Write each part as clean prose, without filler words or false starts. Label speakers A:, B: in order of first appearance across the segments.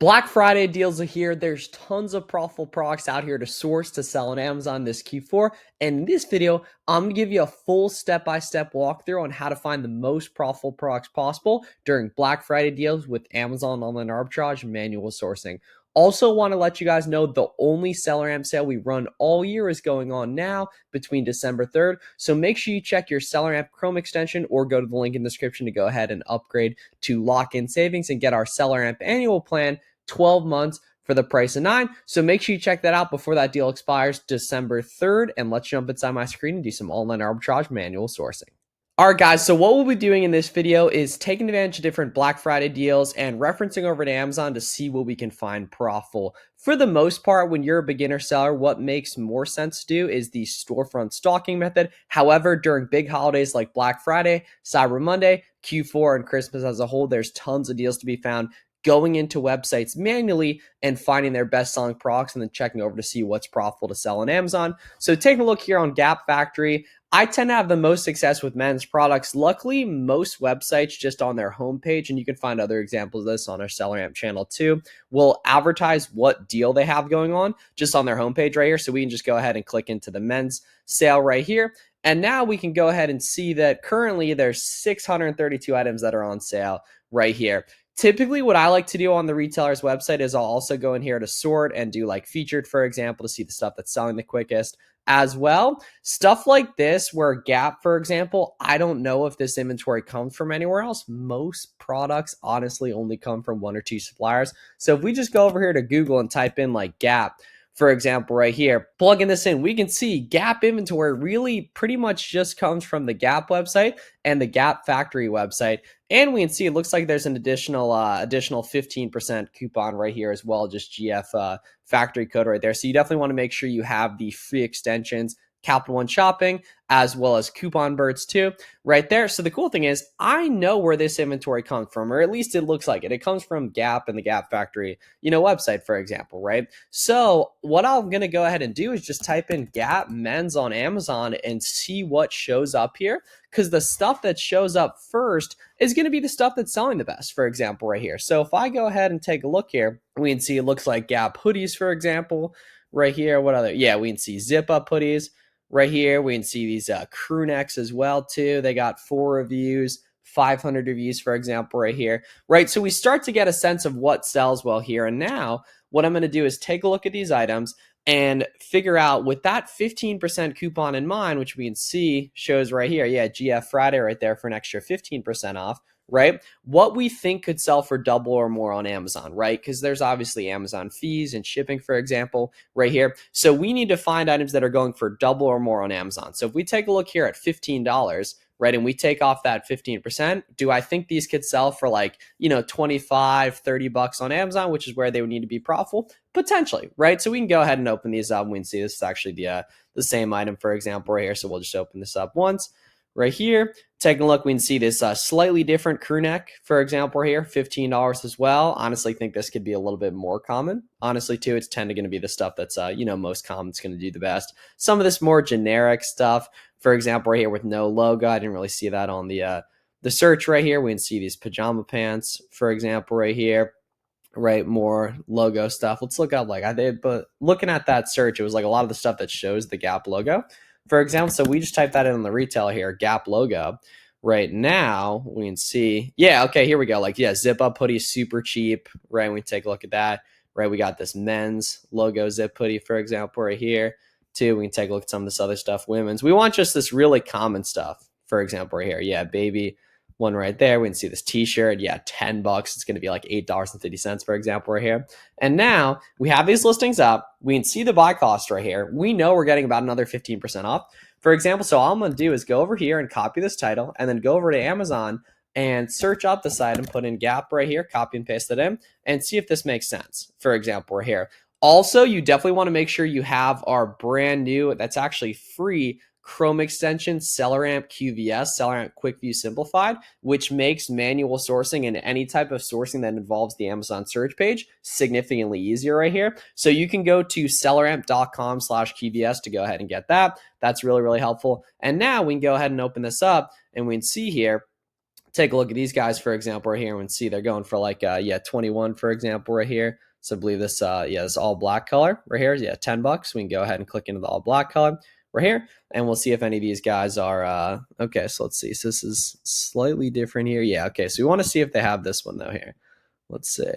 A: Black Friday deals are here. There's tons of profitable products out here to source to sell on Amazon this Q4. And in this video, I'm going to give you a full step-by-step walkthrough on how to find the most profitable products possible during Black Friday deals with Amazon Online Arbitrage and manual sourcing. Also want to let you guys know the only SellerAmp sale we run all year is going on now between December 3rd. So make sure you check your SellerAmp Chrome extension or go to the link in the description to go ahead and upgrade to lock-in savings and get our SellerAmp annual plan 12 months for the price of 9. So make sure you check that out before that deal expires December 3rd. And let's jump inside my screen and do some online arbitrage manual sourcing. All right, guys, so what we'll be doing in this video is taking advantage of different Black Friday deals and referencing over to Amazon to see what we can find profitable. For the most part, when you're a beginner seller, what makes more sense to do is the storefront stalking method. However, during big holidays like Black Friday, Cyber Monday, Q4, and Christmas as a whole, there's tons of deals to be found going into websites manually and finding their best-selling products and then checking over to see what's profitable to sell on Amazon. So taking a look here on Gap Factory, I tend to have the most success with men's products. Luckily, most websites just on their homepage, and you can find other examples of this on our SellerAmp channel too, will advertise what deal they have going on just on their homepage right here. So we can just go ahead and click into the men's sale right here. And now we can go ahead and see that currently there's 632 items that are on sale right here. Typically, what I like to do on the retailer's website is I'll also go in here to sort and do like featured, for example, to see the stuff that's selling the quickest as well. Stuff like this where Gap, for example, I don't know if this inventory comes from anywhere else. Most products honestly only come from one or two suppliers. So if we just go over here to Google and type in like Gap, for example, right here, plugging this in, we can see Gap inventory really pretty much just comes from the Gap website and the Gap factory website. And we can see it looks like there's an additional 15% coupon right here as well, just GF factory code right there. So you definitely want to make sure you have the free extensions, Capital One Shopping, as well as coupon birds too, right there. So the cool thing is I know where this inventory comes from, or at least it looks like it. It comes from Gap and the Gap factory, website, for example, right? So what I'm going to go ahead and do is just type in Gap men's on Amazon and see what shows up here, because the stuff that shows up first is going to be the stuff that's selling the best, for example, right here. So if I go ahead and take a look here, we can see it looks like Gap hoodies, for example, right here. What other? Yeah, we can see zip up hoodies. Right here, we can see these crew necks as well, too. They got 4 reviews, 500 reviews, for example, right here. Right, so we start to get a sense of what sells well here. And now what I'm going to do is take a look at these items and figure out with that 15% coupon in mind, which we can see shows right here. Yeah, GF Friday right there for an extra 15% off. Right? What we think could sell for double or more on Amazon, right? Because there's obviously Amazon fees and shipping, for example, right here. So we need to find items that are going for double or more on Amazon. So if we take a look here at $15, right, and we take off that 15%, do I think these could sell for like, 25, 30 bucks on Amazon, which is where they would need to be profitable? Potentially, right? So we can go ahead and open these up and we can see this is actually the same item, for example, right here. So we'll just open this up once. Right here, taking a look, we can see this slightly different crew neck, for example, right here, $15 as well. Honestly, think this could be a little bit more common. Honestly, too, it's tend to going to be the stuff that's, most common. It's going to do the best. Some of this more generic stuff, for example, right here with no logo. I didn't really see that on the search right here. We can see these pajama pants, for example, right here. Right, more logo stuff. Let's look up but looking at that search, it was like a lot of the stuff that shows the Gap logo, for example. So we just type that in on the retailer here, Gap logo. Right now, we can see, yeah, okay, here we go. Zip up hoodie, super cheap, right? We take a look at that, right? We got this men's logo zip hoodie, for example, right here, too. We can take a look at some of this other stuff, women's. We want just this really common stuff, for example, right here. Yeah, baby one right there. We can see this t-shirt. Yeah, 10 bucks. It's going to be like $8.50, for example, right here. And now we have these listings up. We can see the buy cost right here. We know we're getting about another 15% off, for example. So all I'm going to do is go over here and copy this title and then go over to Amazon and search up this item, put in Gap right here, copy and paste it in, and see if this makes sense, for example, right here. Also, you definitely want to make sure you have our brand new, that's actually free, Chrome extension, SellerAmp QVS, SellerAmp Quick View Simplified, which makes manual sourcing and any type of sourcing that involves the Amazon search page significantly easier right here. So you can go to selleramp.com/QVS to go ahead and get that. That's really, really helpful. And now we can go ahead and open this up and we can see here take a look at these guys, for example, right here, and see they're going for like, yeah, 21, for example, right here. So I believe this, yeah, this all black color right here is, yeah, 10 bucks. We can go ahead and click into the all black color right here, and we'll see if any of these guys are, okay, so let's see. So this is slightly different here. Yeah, okay, so we want to see if they have this one though here. Let's see.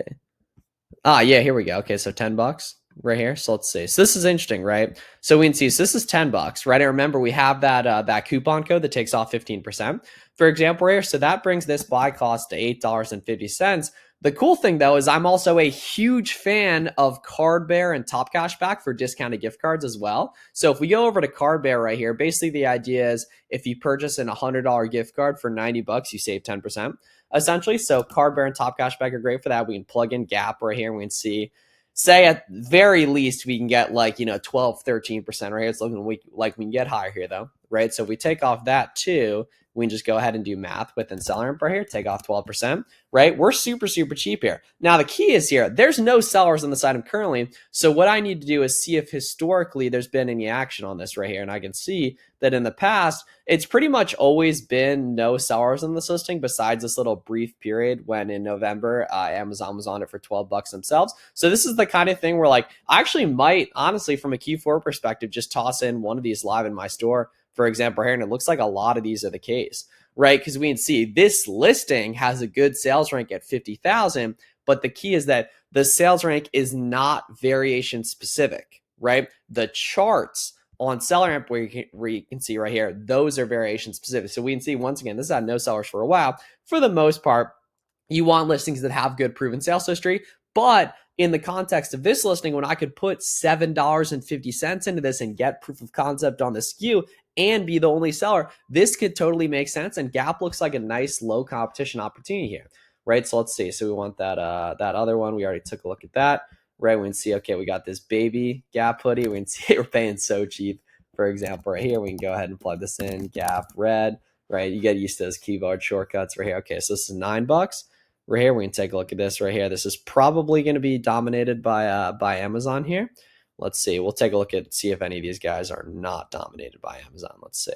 A: Ah, yeah, here we go. Okay, so 10 bucks right here. So let's see. So this is interesting, right? So we can see, so this is 10 bucks, right? And remember, we have that that coupon code that takes off 15%, for example, right here. So that brings this buy cost to $8.50. The cool thing though is I'm also a huge fan of Card Bear and Top Cashback for discounted gift cards as well. So if we go over to Card Bear right here, basically the idea is if you purchase an $100 gift card for 90 bucks, you save 10%. Essentially. So Card Bear and Top Cashback are great for that. We can plug in Gap right here and we can see, say at very least, we can get like, 12, 13%, right? It's looking like we can get higher here though, right? So if we take off that too, we can just go ahead and do math within SellerAmp right here, take off 12%, right? We're super, super cheap here. Now, the key is here, there's no sellers on this item currently. So what I need to do is see if historically there's been any action on this right here. And I can see that in the past, it's pretty much always been no sellers on this listing besides this little brief period when in November, Amazon was on it for 12 bucks themselves. So this is the kind of thing where like, I actually might, honestly, from a Q4 perspective, just toss in one of these live in my store, for example, here, and it looks like a lot of these are the case, right? Because we can see this listing has a good sales rank at 50,000, but the key is that the sales rank is not variation specific, right? The charts on SellerAmp where you can see right here, those are variation specific. So we can see, once again, this has had no sellers for a while. For the most part, you want listings that have good proven sales history, but in the context of this listing, when I could put $7.50 into this and get proof of concept on the SKU and be the only seller, this could totally make sense. And Gap looks like a nice low competition opportunity here, right? So let's see. So we want that that other one. We already took a look at that, right? We can see, okay, we got this baby Gap hoodie. We can see we're paying so cheap. For example, right here, we can go ahead and plug this in, Gap red, right? You get used to those keyboard shortcuts right here. Okay, so this is $9. Right here, we can take a look at this right here. This is probably going to be dominated by Amazon here. Let's see. We'll take a look at, see if any of these guys are not dominated by Amazon. Let's see.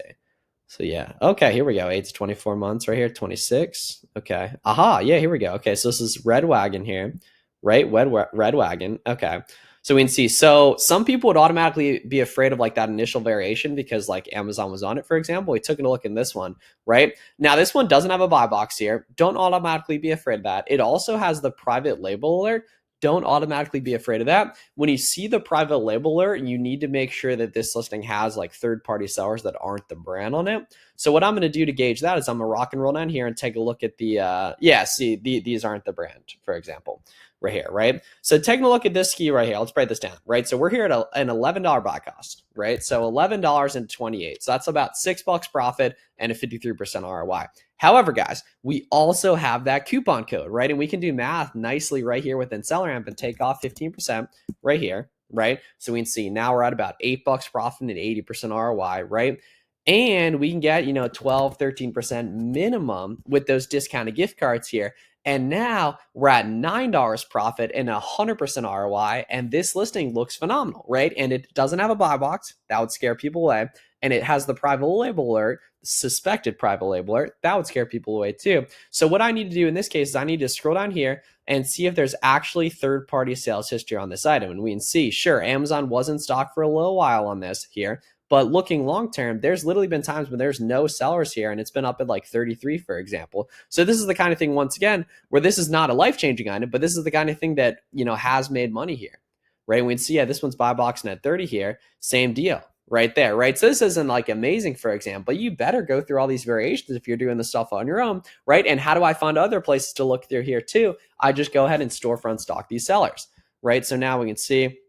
A: So yeah. Okay, here we go. 8 to 24 months right here. 26. Okay. Aha. Yeah, here we go. Okay, so this is Red Wagon here, right? Red Wagon. Okay. So we can see, so some people would automatically be afraid of like that initial variation because like Amazon was on it, for example. We took a look in this one, right? Now this one doesn't have a buy box here. Don't automatically be afraid of that. It also has the private label alert. Don't automatically be afraid of that. When you see the private label alert, you need to make sure that this listing has like third-party sellers that aren't the brand on it. So what I'm going to do to gauge that is I'm going to rock and roll down here and take a look at the, yeah, see, these aren't the brand, for example, right here, right? So taking a look at this SKU right here, let's break this down, right? So we're here at an $11 buy cost, right? So $11.28. So that's about $6 profit and a 53% ROI. However, guys, we also have that coupon code, right? And we can do math nicely right here within SellerAmp and take off 15% right here, right? So we can see now we're at about $8 profit and 80% ROI, right? And we can get, 12, 13% minimum with those discounted gift cards here. And now we're at $9 profit and 100% ROI. And this listing looks phenomenal, right? And it doesn't have a buy box. That would scare people away. And it has the private label alert, suspected private label alert. That would scare people away too. So what I need to do in this case is I need to scroll down here and see if there's actually third-party sales history on this item. And we can see, sure, Amazon was in stock for a little while on this here. But looking long-term, there's literally been times when there's no sellers here and it's been up at like 33, for example. So this is the kind of thing, once again, where this is not a life-changing item, but this is the kind of thing that, has made money here, right? We can see, yeah, this one's buy boxing at 30 here. Same deal right there, right? So this isn't like amazing, for example. You better go through all these variations if you're doing this stuff on your own, right? And how do I find other places to look through here too? I just go ahead and Storefront stock these sellers, right? So now we can see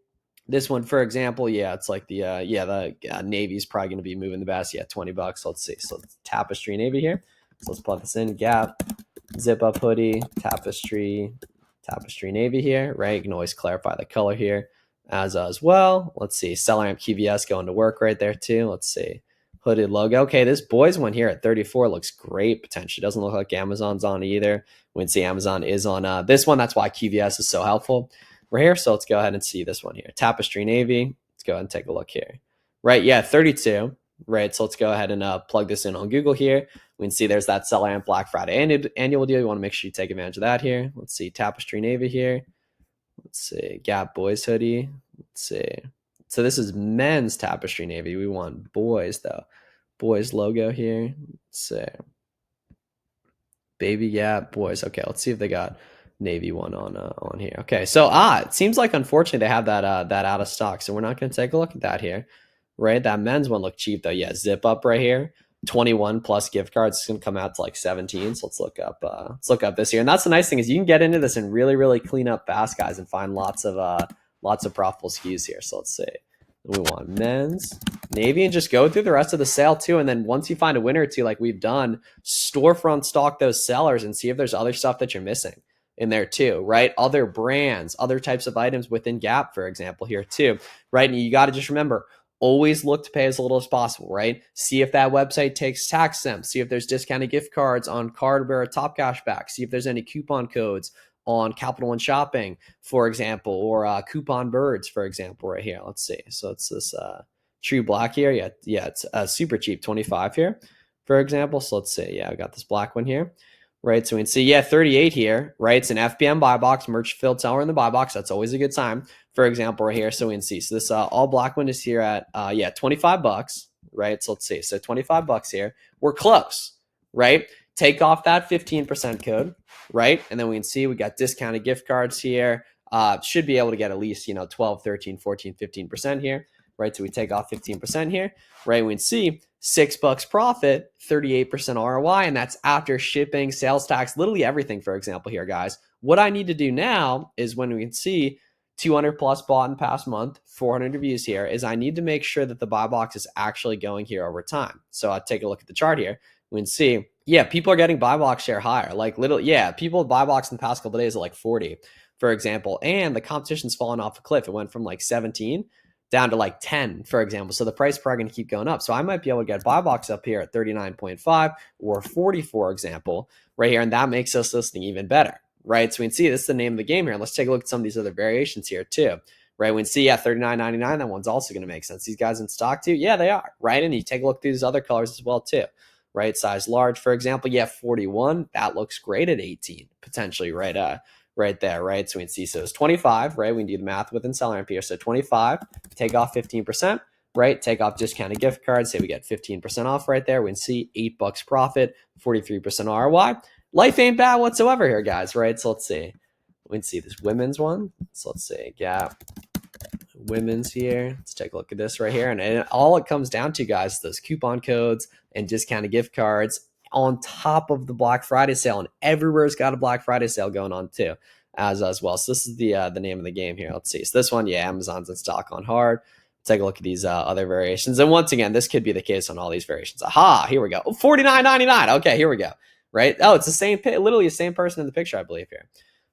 A: this one, for example, yeah, it's like the Navy's probably going to be moving the best. Yeah, $20. Let's see. So it's Tapestry Navy here. So let's plug this in. Gap, zip up hoodie, Tapestry Navy here, right? You can always clarify the color here as well. Let's see. SellerAmp QVS going to work right there too. Let's see. Hooded logo. Okay, this boys one here at 34 looks great potentially. Doesn't look like Amazon's on it either. We can see Amazon is on this one. That's why QVS is so helpful. We're here, so let's go ahead and see this one here. Tapestry Navy. Let's go ahead and take a look here. Right, yeah, 32. right? So let's go ahead and plug this in on Google here. We can see there's that SellerAmp Black Friday annual deal. You want to make sure you take advantage of that here. Let's see, Tapestry Navy here. Let's see, Gap Boys hoodie. Let's see. So this is men's Tapestry Navy. We want boys though. Boys logo here. Let's see. Baby Gap Boys. Okay, let's see if they got Navy one on here. Okay, so it seems like unfortunately they have that out of stock. So we're not going to take a look at that here, right? That men's one looked cheap though. Yeah, zip up right here. 21 plus gift cards. It's going to come out to like 17. So let's look up this here. And that's the nice thing is you can get into this and really clean up fast, guys, and find lots of profitable SKUs here. So let's see. We want men's Navy and just go through the rest of the sale too. And then once you find a winner or two, like we've done, Storefront stock those sellers and see if there's other stuff that you're missing in there too, right? Other brands, other types of items within Gap, for example, here too, right? And you got to just remember, always look to pay as little as possible, right? See if that website takes tax exempt. See if there's discounted gift cards on Cardware, Top Cashback. See if there's any coupon codes on Capital One Shopping, for example, or Coupon Birds, for example, right here. Let's see. So it's this True Black here. Yeah, it's super cheap, 25 here, for example. So let's see. Yeah, I got this black one here, right? So we can see, yeah, 38 here, right? It's an FBM buy box, merch filled seller in the buy box. That's always a good time, for example, right here. So we can see. So this all black one is here at, yeah, 25 bucks, right? So let's see. So 25 bucks here. We're close, right? Take off that 15% code, right? And then we can see we got discounted gift cards here. Should be able to get at least, 12, 13, 14, 15% here, right? So we take off 15% here, right? We can see $6 profit, 38% ROI, and that's after shipping, sales tax, literally everything, for example, here, guys. What I need to do now is when we can see 200 plus bought in past month, 400 reviews here, is I need to make sure that the buy box is actually going here over time. So I'll take a look at the chart here. We can see, yeah, people are getting buy box share higher. Like literally, yeah, people buy box in the past couple of days are like 40, for example. And the competition's fallen off a cliff. It went from like 17 down to like 10, for example. So the price per going to keep going up. So I might be able to get buy box up here at 39.5 or 40, for example, right here. And that makes us listing even better, right? So we can see this is the name of the game here. And let's take a look at some of these other variations here too, right? We can see, yeah, $39.99, that one's also going to make sense. These guys in stock too? Yeah, they are, right? And you take a look through these other colors as well too, right? Size large, for example, yeah, 41, that looks great at 18, potentially, right there, right? So we can see, so it's 25, right? We can do the math within SellerAmp here. So 25, take off 15%, right? Take off discounted gift cards, say we get 15% off right there. We can see $8 profit, 43% ROI. Life ain't bad whatsoever here, guys, right? So let's see. We can see this women's one. So let's see, Gap women's here. Let's take a look at this right here. And all it comes down to, guys, is those coupon codes and discounted gift cards on top of the Black Friday sale. And everywhere's got a Black Friday sale going on too, as well. So this is the name of the game here. Let's see. So this one, yeah, Amazon's in stock on hard. Take a look at these other variations. And once again, this could be the case on all these variations. Aha, here we go. Oh, $49.99. Okay, here we go. Right? Oh, it's the same, literally the same person in the picture, I believe here.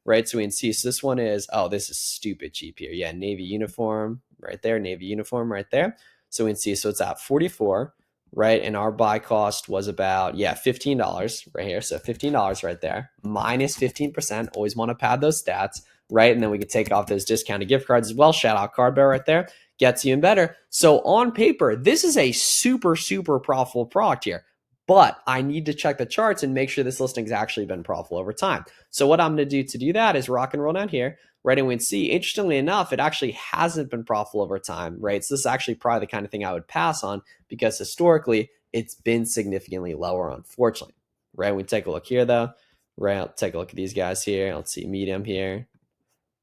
A: Right, so we can see, so this one is, oh, this is stupid cheap here. Yeah, Navy uniform right there, Navy uniform right there. So we can see, so it's at 44, right? And our buy cost was about, yeah, $15 right here. So $15 right there, minus 15%. Always want to pad those stats, right? And then we can take off those discounted gift cards as well. Shout out Cardbear right there. Gets even better. So on paper, this is a super profitable product here. But I need to check the charts and make sure this listing's actually been profitable over time. So what I'm going to do that is rock and roll down here, right? And we can see, interestingly enough, it actually hasn't been profitable over time, right? So this is actually probably the kind of thing I would pass on because historically it's been significantly lower, unfortunately, right? We take a look here though, right? I'll take a look at these guys here. Let's see, medium here.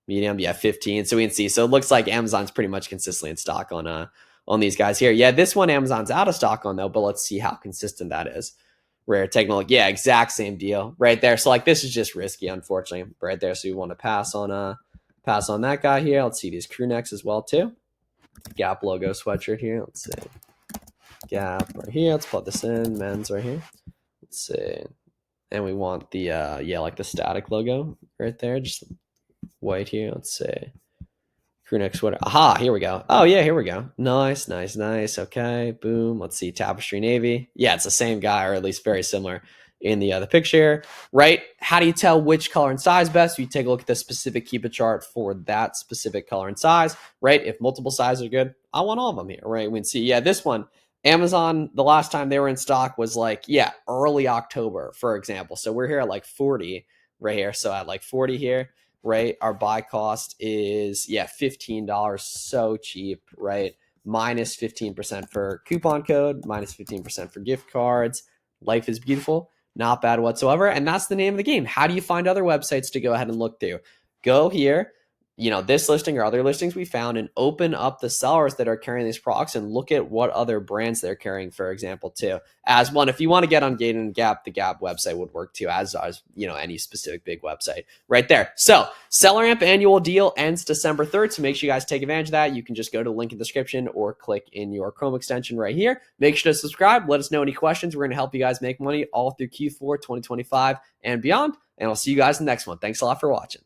A: Medium, yeah, 15. So we can see, so it looks like Amazon's pretty much consistently in stock on these guys here. Yeah, this one Amazon's out of stock on though, but let's see how consistent that is. Rare, taking a look, yeah, exact same deal right there. So like this is just risky, unfortunately, right there. So we want to pass on that guy here. Let's see these crew necks as well too. Gap logo sweatshirt here. Let's see, Gap right here. Let's plug this in. Men's right here. Let's see, and we want the yeah, like the static logo right there, just white here. Let's see. Crew neck sweater. Aha, here we go. Oh, yeah, here we go. Nice. Okay, boom. Let's see, Tapestry Navy. Yeah, it's the same guy, or at least very similar in the other picture, right? How do you tell which color and size best? You take a look at the specific Keep It chart for that specific color and size, right? If multiple sizes are good, I want all of them here, right? We can see, yeah, this one, Amazon, the last time they were in stock was like, yeah, early October, for example. So we're here at like 40 right here. So at like 40 here, right? Our buy cost is, yeah, $15. So cheap, right? Minus 15% for coupon code, minus 15% for gift cards. Life is beautiful. Not bad whatsoever. And that's the name of the game. How do you find other websites to go ahead and look through? Go here, this listing or other listings we found, and open up the sellers that are carrying these products and look at what other brands they're carrying, for example, too. As one, if you want to get on Gated and Gap, the Gap website would work too, as any specific big website right there. So SellerAmp annual deal ends December 3rd. So make sure you guys take advantage of that. You can just go to the link in the description or click in your Chrome extension right here. Make sure to subscribe. Let us know any questions. We're going to help you guys make money all through Q4 2025 and beyond. And I'll see you guys in the next one. Thanks a lot for watching.